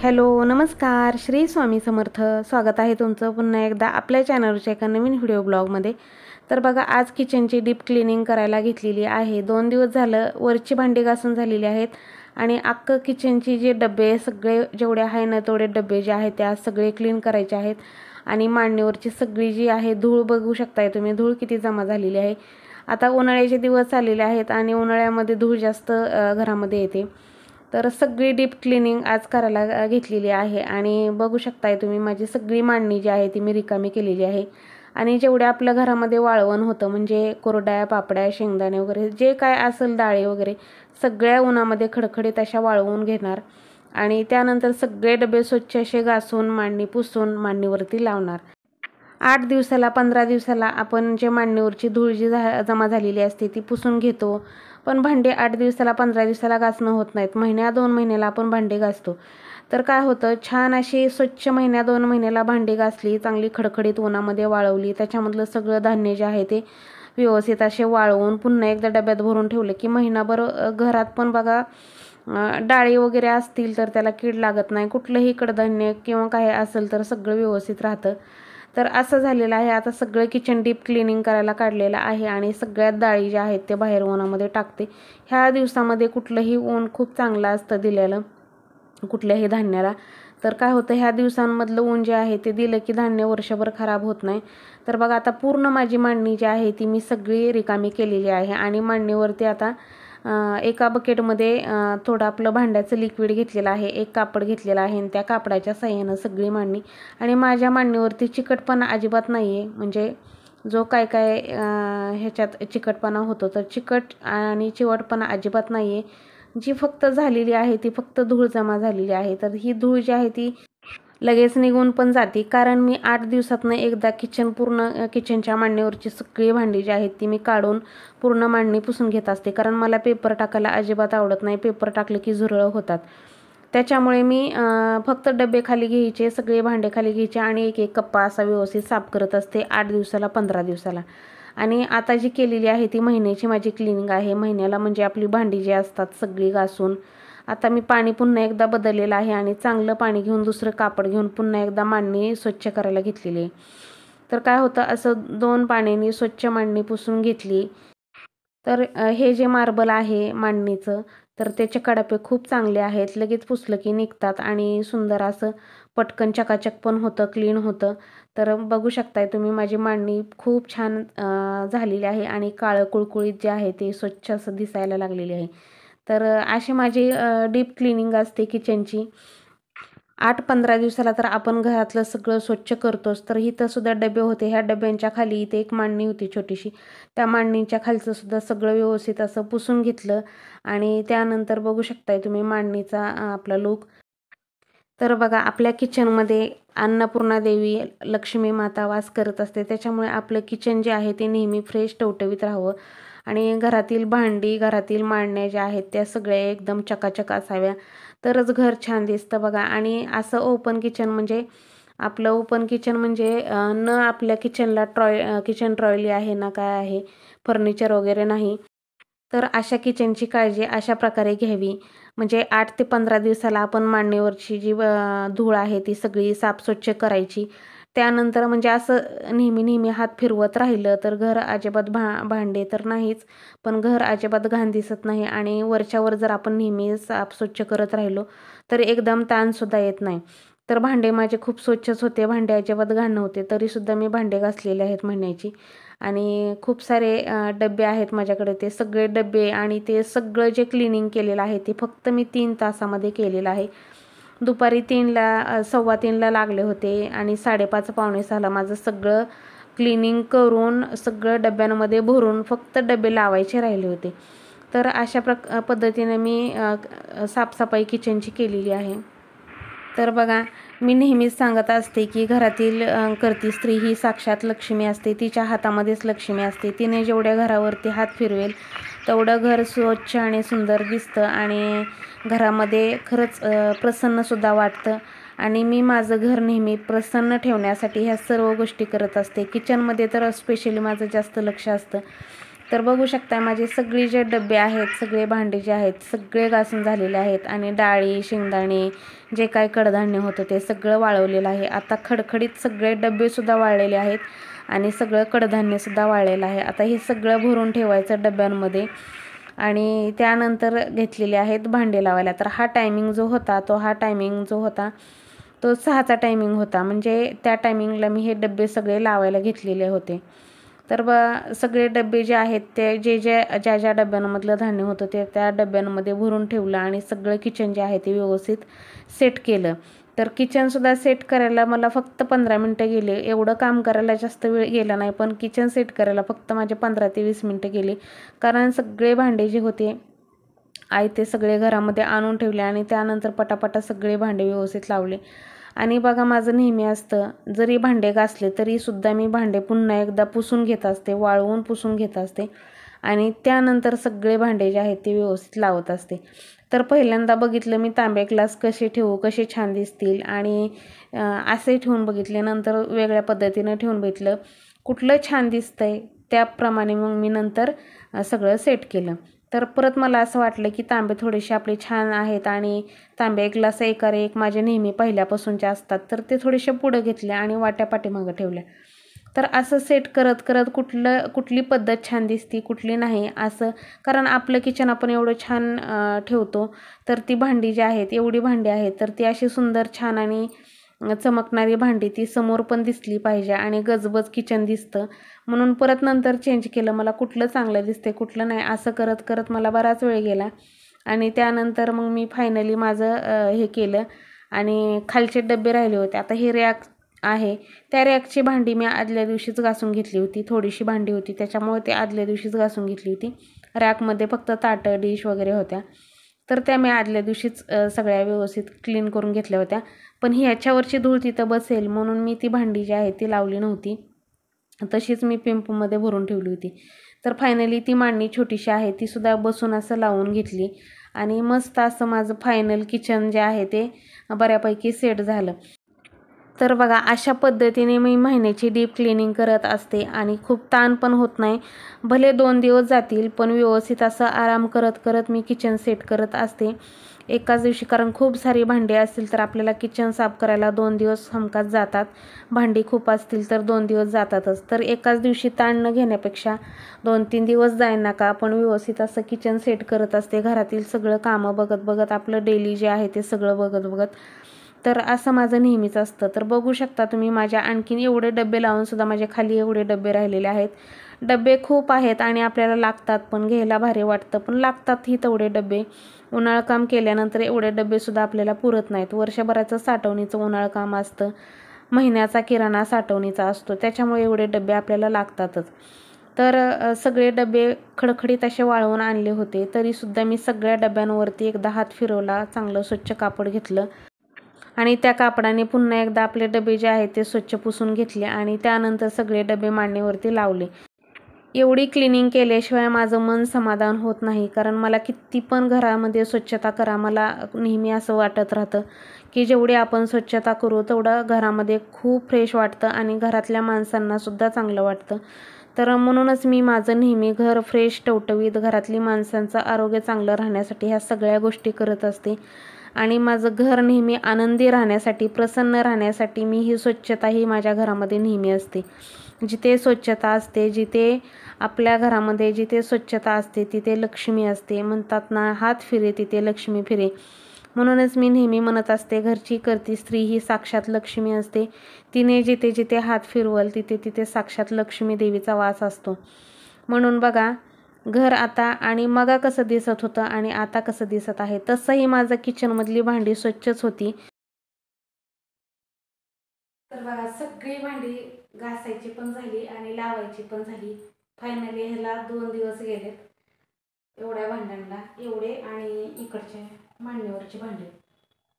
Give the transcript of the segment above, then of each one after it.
Hello नमस्कार श्री स्वामी समर्थ। स्वागत आहे तुमचं पुन्हा एकदा आपल्या चॅनलच्या एका नवीन व्हिडिओ ब्लॉगमध्ये। तर बघा आज किचनची डीप क्लिनिंग करायला घेतलेली आहे। 2 दिवस झालं वरची भांडी घासून झालेली आहेत आणि अख्खं किचनची जे डबे सगळे जेवढे आहे ना तेवढे डबे जे आहेत त्या सगळे क्लीन करायचे आहेत। आणि मांडणीवरची सगळी जी आहे धूळ बघू शकताय तुम्ही, धूळ किती जमा झालेली आहे। आता उन्हाळ्याचे दिवस आलेले आहेत आणि उन्हाळ्यामध्ये धूळ जास्त घरामध्ये येते। तर सगळी डीप क्लिनिंग आज करायला घेतलेली आहे आणि बघू शकताय तुम्ही माझी सगळी मांडणी जी आहे ती मी रिकामी केलेली आहे। आणि जेवढे आपल्या घरामध्ये वाळवण होतं म्हणजे कोरड्या पापड्या शेंगदाणे वगैरे जे काय असेल डाळी वगैरे सगळ्या उन्हामध्ये खडखडीत अशा वाळवून घेणार आणि त्यानंतर सगळे डबे स्वच्छ असे घासून मांडणी पुसून मांडणीवरती लावणार। 8 दिवसाला 15 दिवसाला आपण जे मांडणीवरची धूळ जी जमा झालेली असते ती पुसून घेतो। पण भांडे 8 दिवसाला 15 दिवसाला घासणं होत नाहीत, महिन्या 2 महिन्याला आपण भांडे घासतो। तर काय होतं, छान अशी स्वच्छ महिन्या 2 महिन्याला भांडी घासली, चांगली खडखडीत उन्हामध्ये वाळवली, त्याच्यामधलं सगळं धान्य जे आहे ते व्यवस्थित असे वाळवून पुन्हा एकदा डब्यात भरून ठेवले की महिनाभर घरात पण बघा डाळी वगैरे असतील तर त्याला कीड लागत नाही, कुठलंही कडधान्य किंवा काय असेल तर सगळं व्यवस्थित राहतं। तर असं झालेलं आहे। आता सगळं किचन डीप क्लिनिंग करायला काढलेलं आहे आणि सगळ्यात डाळी ज्या आहेत ते बाहेर उन्हामध्ये टाकते। ह्या दिवसामध्ये कुठलंही ऊन खूप चांगलं असतं दिलेलं कुठल्याही धान्याला। तर काय होतं, ह्या दिवसांमधलं ऊन जे आहे ते दिलं की धान्य वर्षभर खराब होत नाही। तर बघा आता पूर्ण माझी मांडणी जी आहे ती मी सगळी रिकामी केलेली आहे आणि मांडणीवरती आता एका बकेटमध्ये थोडं आपलं भांड्याचं लिक्विड घेतलेलं आहे, एक कापड घेतलेलं आहे आणि त्या कापडाच्या साह्यानं सगळी मांडणी आणि माझ्या मांडणीवरती चिकटपणा अजिबात नाही आहे। म्हणजे जो काय काय ह्याच्यात चिकटपणा होतो तर चिकट आणि चिवटपणा अजिबात नाही आहे। जी फक्त झालेली आहे ती फक्त धूळ जमा झालेली आहे। तर ही धूळ जी आहे ती लगेच निघून पण जाते, कारण मी 8 दिवसातनं एकदा पूर्ण किचनच्या मांडणीवरची सगळी भांडी जी आहेत ती मी काढून पूर्ण मांडणी पुसून घेत असते, कारण मला पेपर टाकायला अजिबात आवडत नाही। पेपर टाकले की झुरळ होतात, त्याच्यामुळे मी फक्त डबे खाली घ्यायचे, सगळे भांडे खाली घ्यायचे आणि एक एक कप्पा असा व्यवस्थित साफ करत असते 8 दिवसाला 15 दिवसाला। आणि आता जी केलेली आहे ती महिन्याची माझी क्लिनिंग आहे। महिन्याला म्हणजे आपली भांडी जी असतात सगळी घासून आता मी पाणी पुन्हा एकदा बदललेलं आहे आणि चांगलं पाणी घेऊन दुसरं कापड घेऊन पुन्हा एकदा मांडणी स्वच्छ करायला घेतलेली आहे। तर काय होतं, असं 2 पाण्याने स्वच्छ मांडणी पुसून घेतली तर हे जे मार्बल आहे मांडणीचं तर त्याचे कडापे खूप चांगले आहेत, लगेच पुसलं की निघतात आणि सुंदर असं पटकन चकाचक पण होतं, क्लीन होतं। तर बघू शकताय तुम्ही माझी मांडणी खूप छान झालेली आहे आणि काळं कुळकुळीत जे आहे ते स्वच्छ असं दिसायला लागलेली आहे। तर अशी माझी डीप क्लिनिंग असते किचनची। 8-15 दिवसाला तर आपण घरातलं सगळं स्वच्छ करतोच। तर इथं सुद्धा डबे होते, ह्या डब्यांच्या खाली इथे एक मांडणी होती छोटीशी, त्या मांडणीच्या खालचं सुद्धा सगळं व्यवस्थित असं पुसून घेतलं आणि त्यानंतर बघू शकताय तुम्ही मांडणीचा आपला लूक। तर बघा आपल्या किचनमध्ये अन्नपूर्णा देवी लक्ष्मी माता वास करत असते, त्याच्यामुळे आपलं किचन जे आहे ते नेहमी फ्रेश टवटवीत राहावं आणि घरातील भांडी घरातील मांडण्या ज्या आहेत त्या सगळ्या एकदम चकाचक असाव्या, तरच घर छान दिसतं बघा। आणि असं ओपन किचन म्हणजे आपलं ओपन किचन म्हणजे न आपल्या किचनला किचन ट्रॉली आहे ना काय आहे, फर्निचर वगैरे नाही। तर अशा किचनची काळजी अशा प्रकारे घ्यावी, म्हणजे 8 ते 15 दिवसाला आपण मांडणीवरची जी धूळ आहे ती सगळी साफ स्वच्छ करायची। त्यानंतर म्हणजे असं नेहमी नेहमी हात फिरवत राहिलं तर घर अजिबात भांडे तर नाहीच, पण घर अजिबात घाण दिसत नाही आणि वरच्यावर जर आपण नेहमी साफ स्वच्छ करत राहिलो तर एकदम ताणसुद्धा येत नाही। तर भांडे माझे खूप स्वच्छच होते, भांडे अजिबात घाण नव्हते, तरीसुद्धा मी भांडे घासलेले आहेत महिन्याची। आणि खूप सारे डबे आहेत माझ्याकडे, ते सगळे डबे आणि ते सगळं जे क्लिनिंग केलेलं आहे ते फक्त मी 3 तासामध्ये केलेलं आहे। दुपारी 3ला 3:15ला लागले होते आणि 5:30 पावणे 6ला माझं सगळं क्लिनिंग करून सगळं डब्यांमध्ये भरून फक्त डबे लावायचे राहिले होते। तर अशा पद्धतीने मी साफसफाई किचनची केलेली आहे। तर बघा मी नेहमीच सांगत असते की घरातील करती स्त्री ही साक्षात लक्ष्मी असते, तिच्या हातामध्येच लक्ष्मी असते। तिने जेवढ्या घरावरती हात फिरवेल तेवढं घर स्वच्छ आणि सुंदर दिसतं आणि घरामध्ये खरंच प्रसन्नसुद्धा वाटतं। आणि मी माझं घर नेहमी प्रसन्न ठेवण्यासाठी ह्या सर्व गोष्टी करत असते। किचनमध्ये तर स्पेशली माझं जास्त लक्ष असतं, तर बघू शकता माझे सगळे जे डबे आहेत, सगळे भांडे जे आहेत सगळे घासून झालेले आहेत आणि डाळी, शेंगदाणे, जे काय कडधान्य होतं ते सगळं वाळवलेलं आहे. आता खडखडीत सगळे डबेसुद्धा वाळलेले आहेत आणि सगळं कडधान्यसुद्धा वाळलेलं आहे. आता हे सगळं भरून ठेवायचं डब्यांमध्ये आणि त्यानंतर घेतलेले आहेत भांडे लावायला. तर हा टायमिंग जो होता तो 6चा टायमिंग होता. म्हणजे त्या टायमिंगला मी हे डबे सगळे लावायला घेतलेले होते. तर सगळे डबे जे आहेत ते ज्या डब्यांमधलं धान्य होतं ते त्या डब्यांमध्ये भरून ठेवलं आणि सगळं किचन जे आहे ते व्यवस्थित सेट केलं. तर किचनसुद्धा सेट करायला मला फक्त 15 मिनटं गेले. एवढं काम करायला जास्त वेळ गेला नाही, पण किचन सेट करायला फक्त माझे 15 ते 20 मिनटं गेली. कारण सगळे भांडे जे होते ते सगळे घरामध्ये आणून ठेवले आणि त्यानंतर पटापटा सगळे भांडे व्यवस्थित लावले. आणि बघा माझं नेहमी असतं, जरी भांडे घासले तरीसुद्धा मी भांडे पुन्हा एकदा पुसून घेत असते, वाळवून पुसून घेत असते आणि त्यानंतर सगळे भांडे जे आहेत ते व्यवस्थित लावत असते. तर पहिल्यांदा बघितलं मी तांबे ग्लास कसे ठेवू, कसे छान दिसतील आणि असे ठेवून बघितले. नंतर वेगळ्या पद्धतीनं ठेवून बघितलं, कुठलं छान दिसतंय त्याप्रमाणे मग मी नंतर सगळं सेट केलं. तर परत मला असं वाटलं की तांबे थोडेसे आपले छान आहेत आणि तांबे ग्लास एकावर एक माझे नेहमी पहिल्यापासूनचे असतात, तर ते थोडेसे पुढं घेतले आणि वाट्या पाठीमागं ठेवल्या. तर असं सेट करत करत कुठली पद्धत छान दिसती, कुठली नाही असं, कारण आपलं किचन आपण एवढं छान ठेवतो, तर ती भांडी जी आहेत, एवढी भांडी आहेत, तर ती अशी सुंदर छान आणि चमकणारी भांडी ती समोर पण दिसली पाहिजे आणि गजबज किचन दिसतं. म्हणून परत नंतर चेंज केलं, मला कुठलं चांगलं दिसते कुठलं नाही असं करत करत मला बराच वेळ गेला आणि त्यानंतर मग मी फायनली माझं हे केलं. आणि खालचे डबे राहिले होते, आता हे रॅक आहे, त्या रॅकची भांडी मी आदल्या दिवशीच घासून घेतली होती. थोडीशी भांडी होती त्याच्यामुळे ती आदल्या दिवशीच घासून घेतली होती. रॅकमध्ये फक्त ताटं, डिश वगैरे होत्या, तर त्या मी आदल्या दिवशीच सगळ्या व्यवस्थित क्लीन करून घेतल्या होत्या. पण ह्याच्यावरची धूळ तिथं बसेल म्हणून मी ती भांडी जी आहे ती लावली नव्हती, तशीच मी पिंपमध्ये भरून ठेवली होती. तर फायनली ती मांडणी छोटीशी आहे तीसुद्धा बसून असं लावून घेतली आणि मस्त असं माझं फायनल किचन जे आहे ते बऱ्यापैकी सेट झालं. तर बघा अशा पद्धतीने मी महिन्याची डीप क्लिनिंग करत असते आणि खूप ताण पण होत नाही. भले 2 दिवस जातील पण व्यवस्थित असं आराम करत करत मी किचन सेट करत असते एकाच दिवशी. कारण खूप सारी भांडी असतील तर आपल्याला किचन साफ करायला 2 दिवस हमखास जातात. भांडी खूप असतील तर 2 दिवस जातातच. तर एकाच दिवशी ताण न घेण्यापेक्षा 2-3 दिवस जाईना का आपण व्यवस्थित असं किचन सेट करत असते. घरातील सगळं कामं बघत बघत, आपलं डेली जे आहे ते सगळं बघत बघत. तर असं माझं नेहमीच असतं. तर बघू शकता तुम्ही माझ्या आणखीन एवढे डबे लावूनसुद्धा माझ्या खाली एवढे डबे राहिलेले आहेत. डबे खूप आहेत आणि आपल्याला लागतात पण, घ्यायला भारी वाटतं पण लागतातही तेवढे डबे. उन्हाळं काम केल्यानंतर एवढे डबेसुद्धा आपल्याला पुरत नाहीत. वर्षभराचं साठवणीचं उन्हाळं काम असतं, महिन्याचा किराणा साठवणीचा असतो, त्याच्यामुळे एवढे डबे आपल्याला लागतातच. तर सगळे डबे खडखडीत असे वाळवून आणले होते, तरीसुद्धा मी सगळ्या डब्यांवरती एकदा हात फिरवला, चांगलं स्वच्छ कापड घेतलं आणि त्या कापडाने पुन्हा एकदा आपले डबे जे आहेत ते स्वच्छ पुसून घेतले आणि त्यानंतर सगळे डबे मांडणीवरती लावले. एवढी क्लिनिंग केल्याशिवाय माझं मन समाधान होत नाही, कारण मला किती पण घरामध्ये स्वच्छता करा, मला नेहमी असं वाटत राहतं की जेवढी आपण स्वच्छता करू तेवढं घरामध्ये खूप फ्रेश वाटतं आणि घरातल्या माणसांनासुद्धा चांगलं वाटतं. तर म्हणूनच मी माझं नेहमी घर फ्रेश, टवटवीत, घरातली माणसांचं आरोग्य चांगलं राहण्यासाठी ह्या सगळ्या गोष्टी करत असते. आणि माझं घर नेहमी आनंदी राहण्यासाठी, प्रसन्न राहण्यासाठी मी ही स्वच्छता ही माझ्या घरामध्ये नेहमी असते. जिथे स्वच्छता असते, जिथे आपल्या घरामध्ये जिथे स्वच्छता असते तिथे लक्ष्मी असते. म्हणतात ना, हात फिरे तिथे लक्ष्मी फिरे. म्हणूनच मी नेहमी म्हणत असते, घरची करती स्त्री ही साक्षात लक्ष्मी असते. तिने जिथे जिथे हात फिरवल तिथे तिथे साक्षात लक्ष्मी देवीचा वास असतो. म्हणून बघा, घर आता आणि मगा कसं दिसत होतं आणि आता कसं दिसत आहे, तसंही माझं किचनमधली भांडी स्वच्छच होती. तर बघा सगळी भांडी घासायची पण झाली आणि लावायची पण झाली. फायनली ह्याला 2 दिवस गेलेत, एवढ्या भांड्यांना एवढे आणि इकडच्या मांडणीवरची भांडी.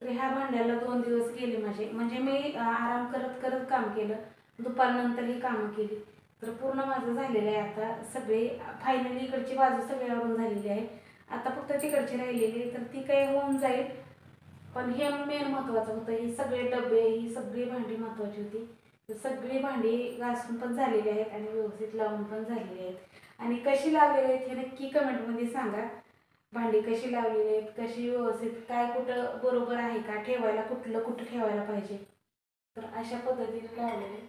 तर ह्या भांड्याला 2 दिवस गेले माझे. म्हणजे मी आराम करत करत काम केलं, दुपारनंतर ही कामं केली. तर पूर्ण माझं झालेलं आहे आता सगळे. फायनली इकडची बाजू सगळी आवरून झालेली आहे, आता फक्त तिकडची राहिलेली, तर ती काही होऊन जाईल. पण हे मेन महत्त्वाचं होतं, ही सगळे डबे, ही सगळी भांडी महत्त्वाची होती. सगळी भांडी घासून पण झालेली आहेत आणि व्यवस्थित लावून पण झालेली आहेत। आणि कशी लावलेली आहेत हे नक्की कमेंटमध्ये सांगा। भांडी कशी लावलेली आहेत, कशी व्यवस्थित, काय कुठं बरोबर आहे का ठेवायला, कुठलं कुठं ठेवायला पाहिजे, तर अशा पद्धतीने लावलेले